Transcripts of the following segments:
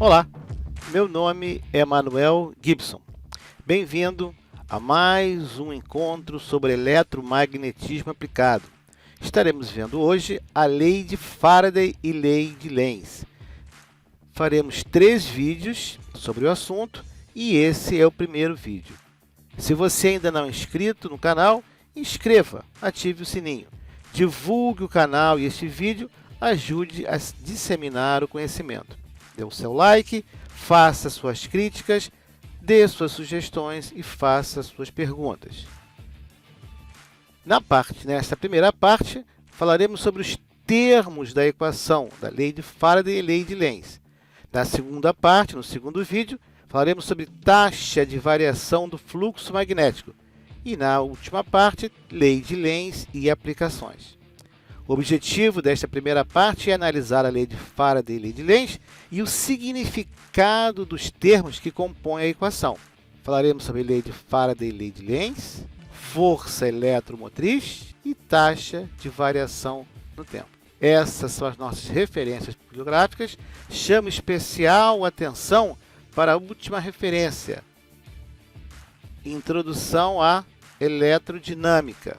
Olá, meu nome é Manuel Gibson. Bem-vindo a mais um encontro sobre eletromagnetismo aplicado. Estaremos vendo hoje a lei de Faraday e lei de Lenz. Faremos 3 vídeos sobre o assunto e esse é o primeiro vídeo. Se você ainda não é inscrito no canal, inscreva, ative o sininho. Divulgue o canal e este vídeo ajude a disseminar o conhecimento. Dê o seu like, faça suas críticas, dê suas sugestões e faça suas perguntas. Nesta primeira parte, falaremos sobre os termos da equação da lei de Faraday e lei de Lenz. Na segunda parte, no segundo vídeo, falaremos sobre taxa de variação do fluxo magnético. E na última parte, lei de Lenz e aplicações. O objetivo desta primeira parte é analisar a lei de Faraday e lei de Lenz e o significado dos termos que compõem a equação. Falaremos sobre lei de Faraday e lei de Lenz, força eletromotriz e taxa de variação no tempo. Essas são as nossas referências bibliográficas. Chamo especial atenção para a última referência, Introdução à Eletrodinâmica,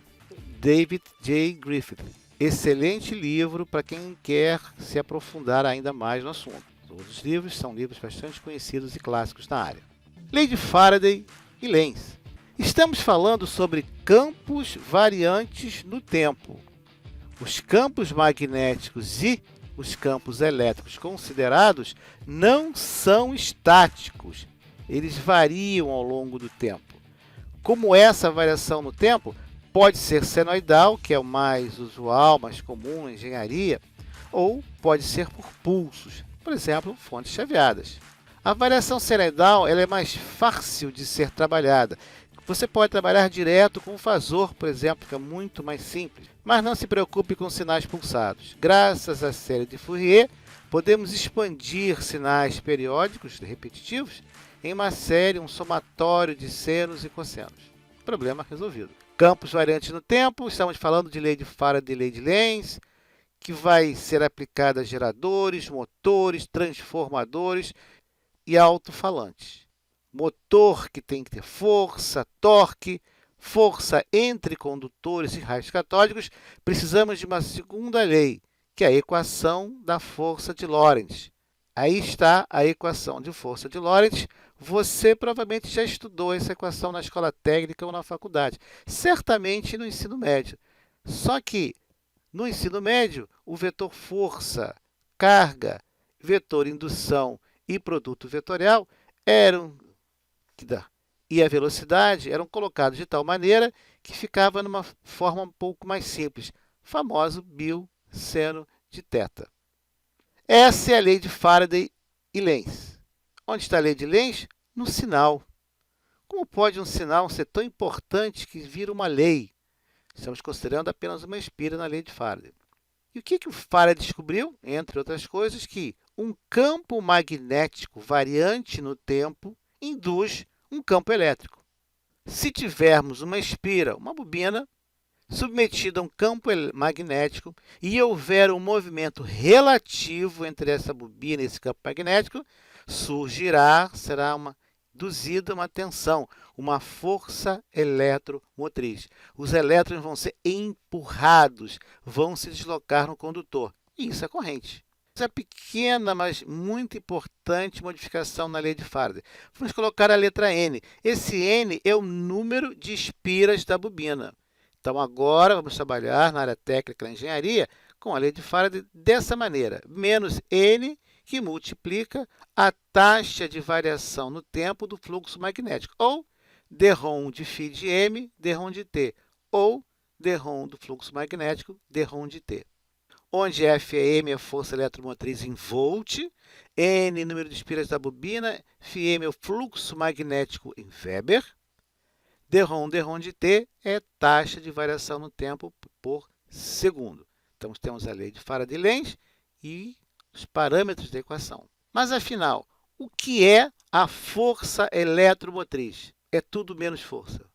David J. Griffith. Excelente livro para quem quer se aprofundar ainda mais no assunto. Todos os livros são livros bastante conhecidos e clássicos na área. Lei de Faraday e Lenz. Estamos falando sobre campos variantes no tempo. Os campos magnéticos e os campos elétricos considerados não são estáticos. Eles variam ao longo do tempo. Como essa variação no tempo pode ser senoidal, que é o mais usual, mais comum na engenharia, ou pode ser por pulsos, por exemplo, fontes chaveadas. A variação senoidal ela é mais fácil de ser trabalhada. Você pode trabalhar direto com o fasor, por exemplo, que é muito mais simples, mas não se preocupe com sinais pulsados. Graças à série de Fourier, podemos expandir sinais periódicos repetitivos em uma série, um somatório de senos e cossenos. Problema resolvido. Campos variantes no tempo, estamos falando de lei de Faraday e lei de Lenz, que vai ser aplicada a geradores, motores, transformadores e alto-falantes. Motor que tem que ter força, torque, força entre condutores e raios catódicos, precisamos de uma segunda lei, que é a equação da força de Lorentz. Aí está a equação de força de Lorentz. Você provavelmente já estudou essa equação na escola técnica ou na faculdade, certamente no ensino médio. Só que no ensino médio, o vetor força, carga, vetor indução e produto vetorial e a velocidade eram colocados de tal maneira que ficava numa forma um pouco mais simples, famoso bio seno de θ. Essa é a lei de Faraday e Lenz. Onde está a lei de Lenz? No sinal. Como pode um sinal ser tão importante que vira uma lei? Estamos considerando apenas uma espira na lei de Faraday. E o que o Faraday descobriu? Entre outras coisas, que um campo magnético variante no tempo induz um campo elétrico. Se tivermos uma espira, uma bobina, submetida a um campo magnético e houver um movimento relativo entre essa bobina e esse campo magnético, será induzida uma tensão, uma força eletromotriz. Os elétrons vão ser empurrados, vão se deslocar no condutor. E isso é corrente. Essa pequena, mas muito importante modificação na lei de Faraday. Vamos colocar a letra N. Esse N é o número de espiras da bobina. Então, agora vamos trabalhar na área técnica da engenharia com a lei de Faraday dessa maneira. Menos N, que multiplica a taxa de variação no tempo do fluxo magnético. Ou dρ de φ de m, dρ de t. Ou dρ do fluxo magnético, dρ de t. Onde F é m, a força eletromotriz em volt, N, número de espiras da bobina, φm é o fluxo magnético em Weber, dρ de t é taxa de variação no tempo por segundo. Então, temos a lei de Faraday e Lenz e os parâmetros da equação. Mas, afinal, o que é a força eletromotriz? É tudo menos força.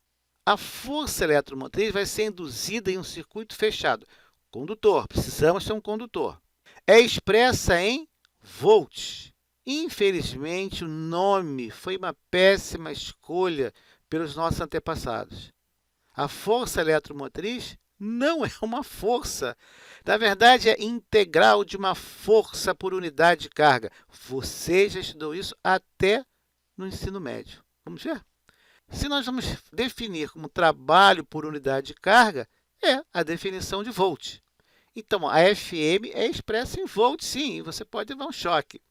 A força eletromotriz vai ser induzida em um circuito fechado. Condutor, precisamos ter um condutor. É expressa em volts. Infelizmente, o nome foi uma péssima escolha pelos nossos antepassados. A força eletromotriz não é uma força. Na verdade, é integral de uma força por unidade de carga. Você já estudou isso até no ensino médio. Vamos ver? Se nós vamos definir como trabalho por unidade de carga, é a definição de volt. Então, a FM é expressa em volt, sim, e você pode levar um choque.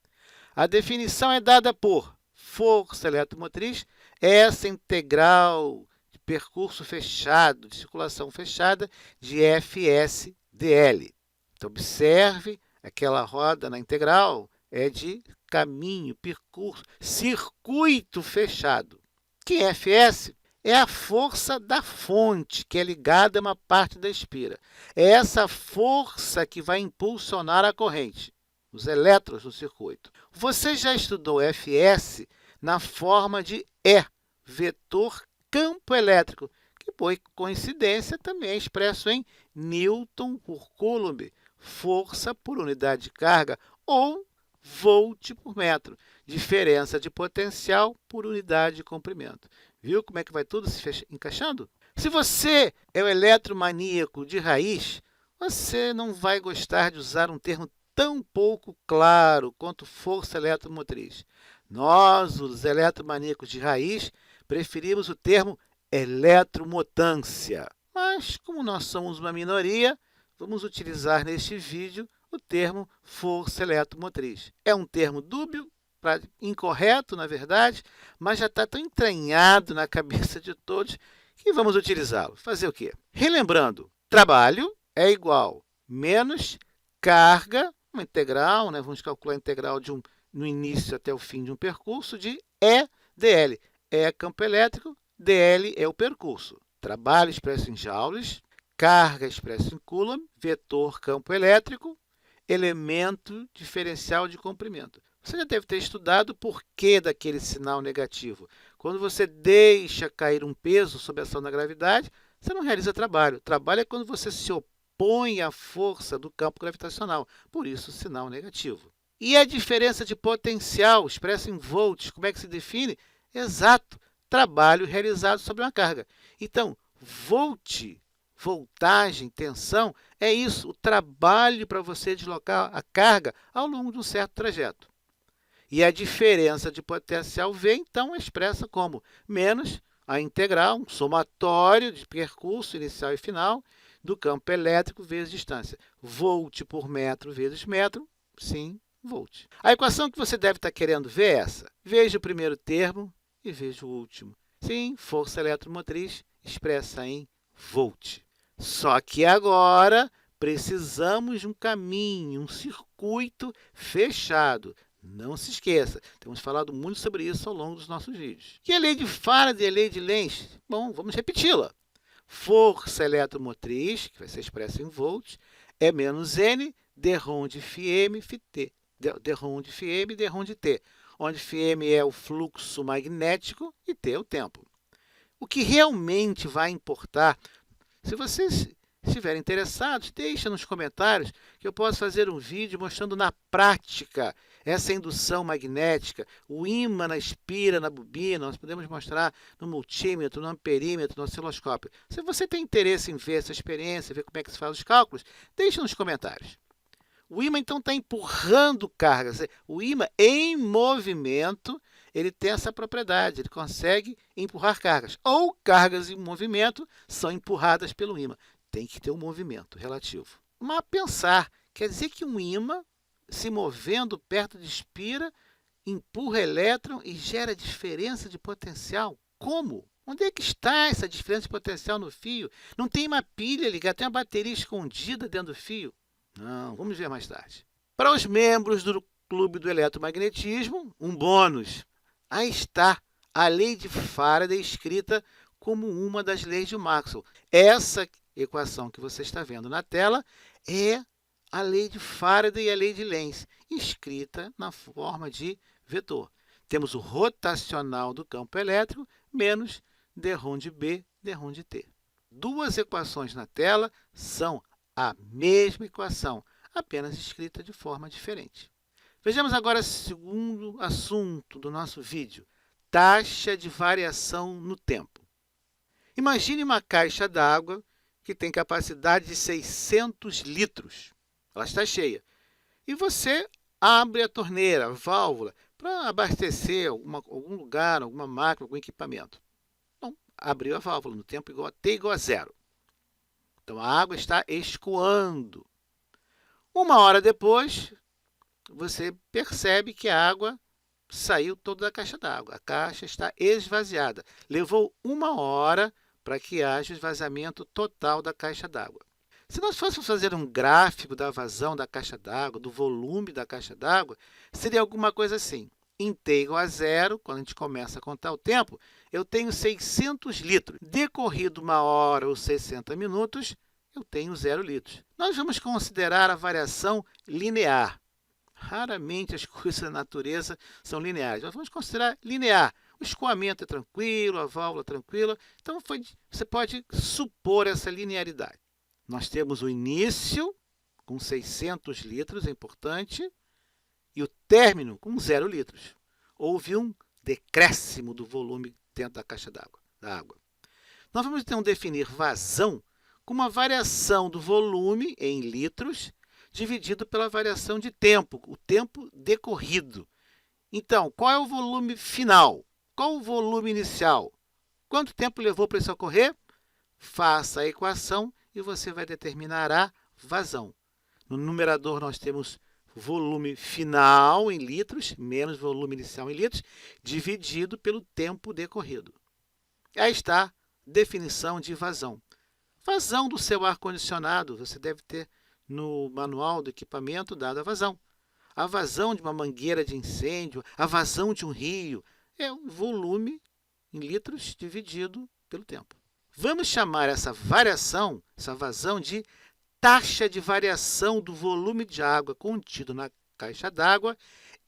A definição é dada por força eletromotriz, essa integral de percurso fechado, de circulação fechada, de FSdL. Então, observe, aquela roda na integral é de caminho, percurso, circuito fechado. Que Fs é a força da fonte, que é ligada a uma parte da espira. É essa força que vai impulsionar a corrente, os elétrons do circuito. Você já estudou Fs na forma de E, vetor campo elétrico, que, por coincidência, também é expresso em Newton por Coulomb, força por unidade de carga, ou volt por metro, diferença de potencial por unidade de comprimento. Viu como é que vai tudo se encaixando? Se você é o eletromaníaco de raiz, você não vai gostar de usar um termo tão pouco claro quanto força eletromotriz. Nós, os eletromaníacos de raiz, preferimos o termo eletromotância. Mas, como nós somos uma minoria, vamos utilizar neste vídeo o termo força eletromotriz. É um termo dúbio, incorreto, na verdade, mas já está tão entranhado na cabeça de todos que vamos utilizá-lo. Fazer o quê? Relembrando, trabalho é igual menos carga, uma integral, né? Vamos calcular a integral no início até o fim de um percurso, de EdL. E é campo elétrico, dl é o percurso. Trabalho expresso em joules, carga expressa em Coulomb, vetor campo elétrico, elemento diferencial de comprimento. Você já deve ter estudado o porquê daquele sinal negativo. Quando você deixa cair um peso sob a ação da gravidade, você não realiza trabalho. Trabalho é quando você se opõe à força do campo gravitacional, por isso o sinal negativo. E a diferença de potencial expressa em volts, como é que se define? Exato, trabalho realizado sobre uma carga. Então, volt, voltagem, tensão, é isso, o trabalho para você deslocar a carga ao longo de um certo trajeto. E a diferença de potencial V, então, é expressa como menos a integral, um somatório de percurso inicial e final do campo elétrico vezes distância. Volt por metro vezes metro, sim, volt. A equação que você deve estar querendo ver é essa. Veja o primeiro termo e veja o último. Sim, força eletromotriz expressa em volt. Só que agora precisamos de um caminho, um circuito fechado. Não se esqueça, temos falado muito sobre isso ao longo dos nossos vídeos. E a lei de Faraday e a lei de Lenz? Bom, vamos repeti-la. Força eletromotriz, que vai ser expressa em volts, é menos N, dρ de φm, Φt. dρ de φm, dρ de T, onde φm é o fluxo magnético e T é o tempo. O que realmente vai importar, se vocês estiverem interessados, deixa nos comentários que eu posso fazer um vídeo mostrando na prática essa indução magnética, o ímã na espira, na bobina, nós podemos mostrar no multímetro, no amperímetro, no osciloscópio. Se você tem interesse em ver essa experiência, ver como é que se faz os cálculos, deixe nos comentários. O ímã, então, está empurrando cargas. O ímã, em movimento, ele tem essa propriedade, ele consegue empurrar cargas. Ou cargas em movimento são empurradas pelo ímã. Tem que ter um movimento relativo. Mas pensar, quer dizer que um ímã, se movendo perto de espira, empurra elétron e gera diferença de potencial? Como? Onde é que está essa diferença de potencial no fio? Não tem uma pilha ligada, tem uma bateria escondida dentro do fio? Não, vamos ver mais tarde. Para os membros do Clube do Eletromagnetismo, um bônus. Aí está a lei de Faraday escrita como uma das leis de Maxwell. Essa equação que você está vendo na tela é a lei de Faraday e a lei de Lenz, escrita na forma de vetor. Temos o rotacional do campo elétrico menos dρ de B, dρ de T. Duas equações na tela são a mesma equação, apenas escrita de forma diferente. Vejamos agora o segundo assunto do nosso vídeo, taxa de variação no tempo. Imagine uma caixa d'água que tem capacidade de 600 litros. Ela está cheia. E você abre a torneira, a válvula, para abastecer algum lugar, alguma máquina, algum equipamento. Então, abriu a válvula no tempo t igual a 0. Então, a água está escoando. 1 hora depois, você percebe que a água saiu toda da caixa d'água. A caixa está esvaziada. Levou 1 hora para que haja esvaziamento total da caixa d'água. Se nós fôssemos fazer um gráfico da vazão da caixa d'água, do volume da caixa d'água, seria alguma coisa assim. Em t igual a 0, quando a gente começa a contar o tempo, eu tenho 600 litros. Decorrido 1 hora ou 60 minutos, eu tenho 0 litros. Nós vamos considerar a variação linear. Raramente as coisas da natureza são lineares. Nós vamos considerar linear. O escoamento é tranquilo, a válvula é tranquila. Então, você pode supor essa linearidade. Nós temos o início com 600 litros, é importante, e o término com 0 litros. Houve um decréscimo do volume dentro da caixa da água. Nós vamos, então, definir vazão com uma variação do volume em litros dividido pela variação de tempo, o tempo decorrido. Então, qual é o volume final? Qual o volume inicial? Quanto tempo levou para isso ocorrer? Faça a equação e você vai determinar a vazão. No numerador, nós temos volume final em litros, menos volume inicial em litros, dividido pelo tempo decorrido. Aí está a definição de vazão. Vazão do seu ar-condicionado, você deve ter no manual do equipamento dado a vazão. A vazão de uma mangueira de incêndio, a vazão de um rio, é o volume em litros dividido pelo tempo. Vamos chamar essa variação, essa vazão, de taxa de variação do volume de água contido na caixa d'água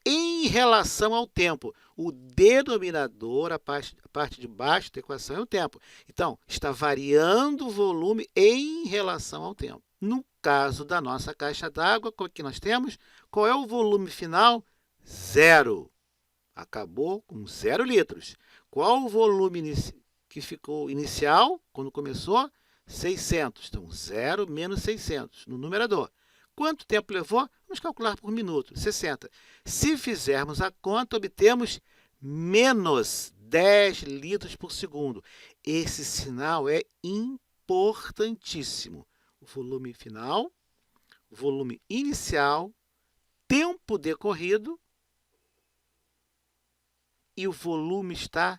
em relação ao tempo. O denominador, a parte de baixo da equação, é o tempo. Então, está variando o volume em relação ao tempo. No caso da nossa caixa d'água, o que nós temos? Qual é o volume final? 0. Acabou com 0 litros. Qual o volume que ficou inicial, quando começou? 600. Então, 0 menos 600 no numerador. Quanto tempo levou? Vamos calcular por minuto, 60. Se fizermos a conta, obtemos menos 10 litros por segundo. Esse sinal é importantíssimo. O volume final, volume inicial, tempo decorrido e o volume está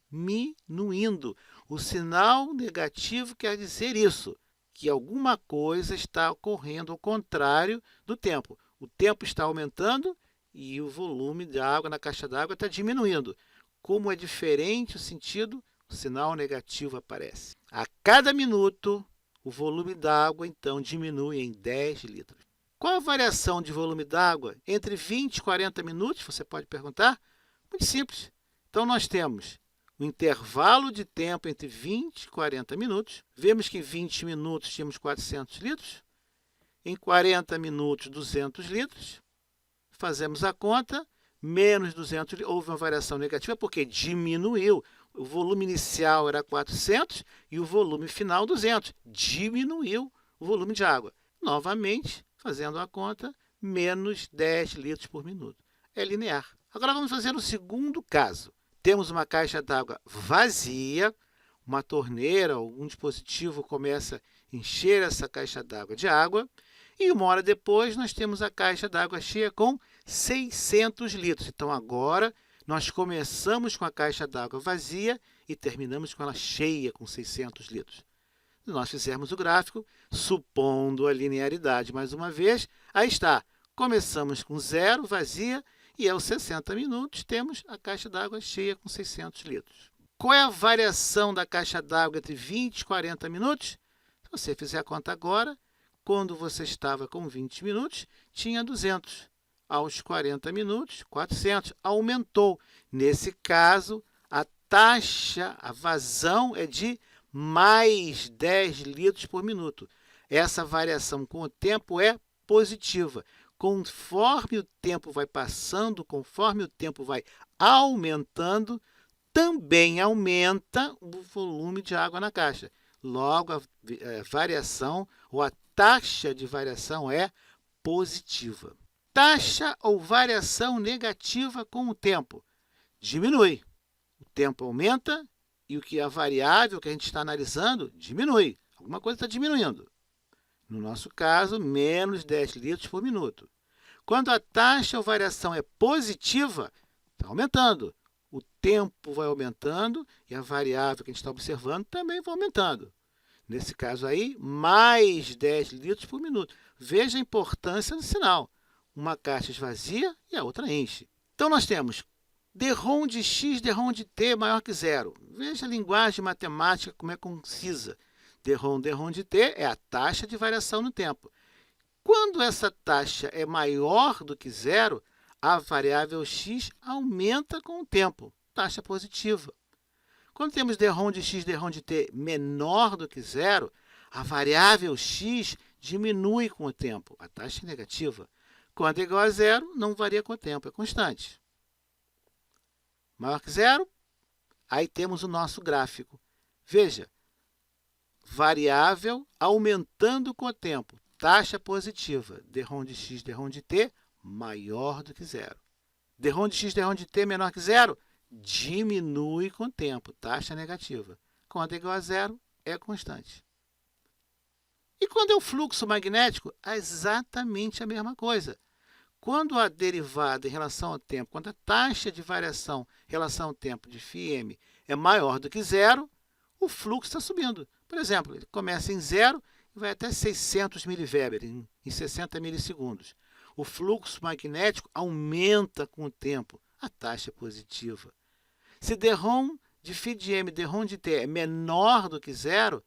diminuindo. O sinal negativo quer dizer isso, que alguma coisa está ocorrendo ao contrário do tempo. O tempo está aumentando e o volume de água na caixa d'água está diminuindo. Como é diferente o sentido, o sinal negativo aparece. A cada minuto, o volume d'água, então, diminui em 10 litros. Qual a variação de volume d'água entre 20 e 40 minutos? Você pode perguntar. Muito simples. Então, nós temos o intervalo de tempo entre 20 e 40 minutos. Vemos que em 20 minutos tínhamos 400 litros. Em 40 minutos, 200 litros. Fazemos a conta. Menos 200 litros. Houve uma variação negativa porque diminuiu. O volume inicial era 400 e o volume final 200. Diminuiu o volume de água. Novamente, fazendo a conta, menos 10 litros por minuto. É linear. Agora vamos fazer o segundo caso. Temos uma caixa d'água vazia, uma torneira, algum dispositivo começa a encher essa caixa d'água de água, e 1 hora depois nós temos a caixa d'água cheia com 600 litros. Então, agora, nós começamos com a caixa d'água vazia e terminamos com ela cheia, com 600 litros. Se nós fizermos o gráfico, supondo a linearidade mais uma vez, aí está. Começamos com 0, vazia, e aos 60 minutos temos a caixa d'água cheia com 600 litros. Qual é a variação da caixa d'água entre 20 e 40 minutos? Se você fizer a conta agora, quando você estava com 20 minutos, tinha 200. Aos 40 minutos, 400. Aumentou. Nesse caso, a taxa, a vazão é de mais 10 litros por minuto. Essa variação com o tempo é positiva. conforme o tempo vai passando, conforme o tempo vai aumentando, também aumenta o volume de água na caixa. Logo, a variação ou a taxa de variação é positiva. Taxa ou variação negativa com o tempo. Diminui. O tempo aumenta e o que é a variável que a gente está analisando diminui. Alguma coisa está diminuindo. No nosso caso, menos 10 litros por minuto. Quando a taxa ou variação é positiva, está aumentando. O tempo vai aumentando e a variável que a gente está observando também vai aumentando. Nesse caso aí, mais 10 litros por minuto. Veja a importância do sinal. Uma caixa esvazia e a outra enche. Então, nós temos d-ROM de x, d-ROM de t maior que zero. Veja a linguagem matemática como é concisa. d-ROM de t é a taxa de variação no tempo. Quando essa taxa é maior do que zero, a variável x aumenta com o tempo, taxa positiva. Quando temos d-ROM de x, d-ROM de t menor do que zero, a variável x diminui com o tempo, a taxa é negativa. Quando é igual a zero, não varia com o tempo, é constante. Maior que zero, aí temos o nosso gráfico. Veja, variável aumentando com o tempo, taxa positiva, d-ROM de x, d-ROM de t maior do que zero. d-ROM de x, d-ROM de t menor que zero, diminui com o tempo, taxa negativa. Quando é igual a zero, é constante. E quando é o fluxo magnético, é exatamente a mesma coisa. Quando a derivada em relação ao tempo, quando a taxa de variação em relação ao tempo de φm é maior do que zero, o fluxo está subindo. Por exemplo, ele começa em zero e vai até 600 mV em 60 milissegundos. O fluxo magnético aumenta com o tempo, a taxa é positiva. Se d-ROM de φm, d-ROM de t é menor do que zero,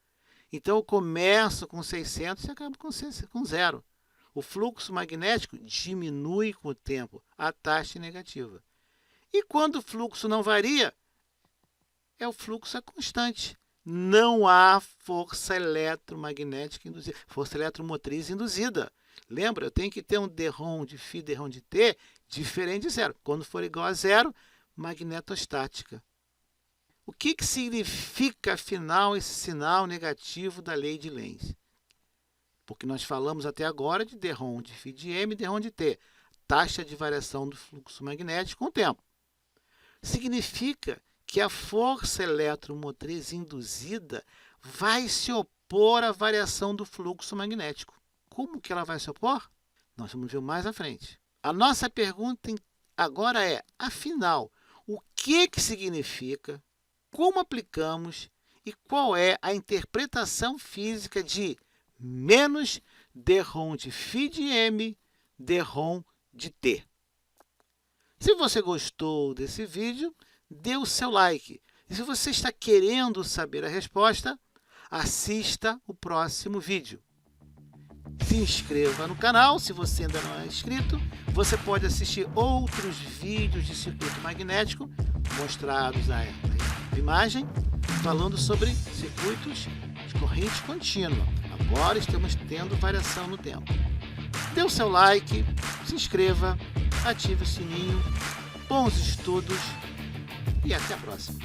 então eu começo com 600 e acabo com zero. O fluxo magnético diminui com o tempo, a taxa é negativa. E quando o fluxo não varia, o fluxo é constante. Não há força eletromagnética induzida, força eletromotriz induzida. Lembra, eu tenho que ter um d-ROM de φ, d-ROM de t diferente de zero. Quando for igual a zero, magnetostática. O que significa, afinal, esse sinal negativo da lei de Lenz? Porque nós falamos até agora de d-ROM de φ de m e d-ROM de t, taxa de variação do fluxo magnético com o tempo. Significa que a força eletromotriz induzida vai se opor à variação do fluxo magnético. Como que ela vai se opor? Nós vamos ver mais à frente. A nossa pergunta agora é, afinal, o que significa, como aplicamos e qual é a interpretação física de menos d-ROM de φ de m, d-ROM de t. Se você gostou desse vídeo, dê o seu like. E se você está querendo saber a resposta, assista o próximo vídeo. Se inscreva no canal, se você ainda não é inscrito. Você pode assistir outros vídeos de circuito magnético mostrados na imagem, falando sobre circuitos de corrente contínua. Agora estamos tendo variação no tempo. Dê o seu like, se inscreva, ative o sininho, bons estudos e até a próxima.